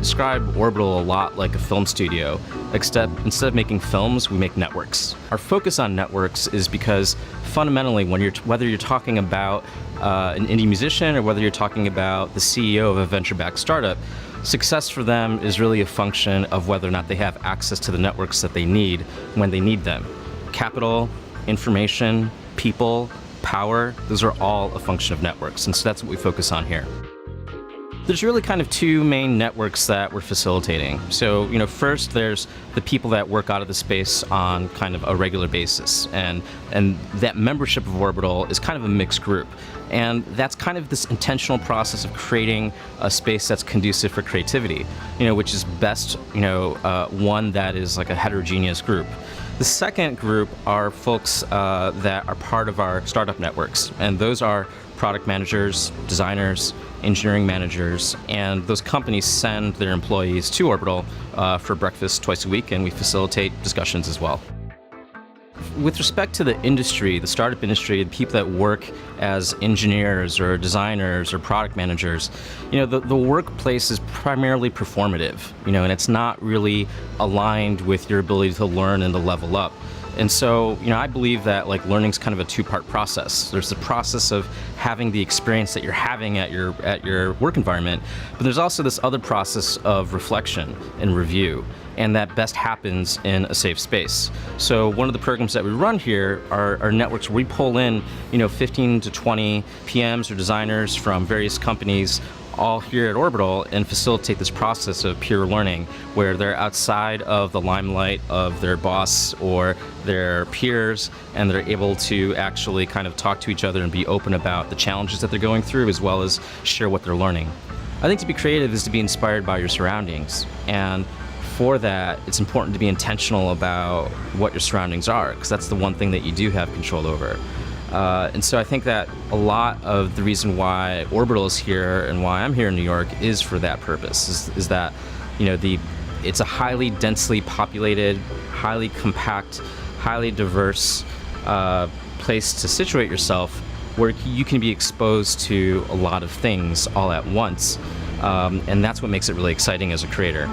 describe Orbital a lot like a film studio, except instead of making films, we make networks. Our focus on networks is because fundamentally, whether you're talking about an indie musician or whether you're talking about the CEO of a venture-backed startup, success for them is really a function of whether or not they have access to the networks that they need when they need them. Capital, information, people, power, those are all a function of networks, and so that's what we focus on here. There's really kind of two main networks that we're facilitating. So, first there's the people that work out of the space on kind of a regular basis, and that membership of Orbital is kind of a mixed group. And that's kind of this intentional process of creating a space that's conducive for creativity, which is best, one that is like a heterogeneous group. The second group are folks that are part of our startup networks, and those are product managers, designers, engineering managers, and those companies send their employees to Orbital for breakfast twice a week, and we facilitate discussions as well. With respect to the industry, the startup industry, the people that work as engineers or designers or product managers, the workplace is primarily performative, and it's not really aligned with your ability to learn and to level up. And so, I believe that learning's kind of a two-part process. There's the process of having the experience that you're having at your work environment, but there's also this other process of reflection and review, and that best happens in a safe space. So one of the programs that we run here are networks where we pull in, 15 to 20 PMs or designers from various companies all here at Orbital and facilitate this process of peer learning where they're outside of the limelight of their boss or their peers, and they're able to actually kind of talk to each other and be open about the challenges that they're going through as well as share what they're learning. I think to be creative is to be inspired by your surroundings, and for that it's important to be intentional about what your surroundings are, because that's the one thing that you do have control over. And so I think that a lot of the reason why Orbital is here and why I'm here in New York is for that purpose, is that it's a highly densely populated, highly compact, highly diverse place to situate yourself where you can be exposed to a lot of things all at once, and that's what makes it really exciting as a creator.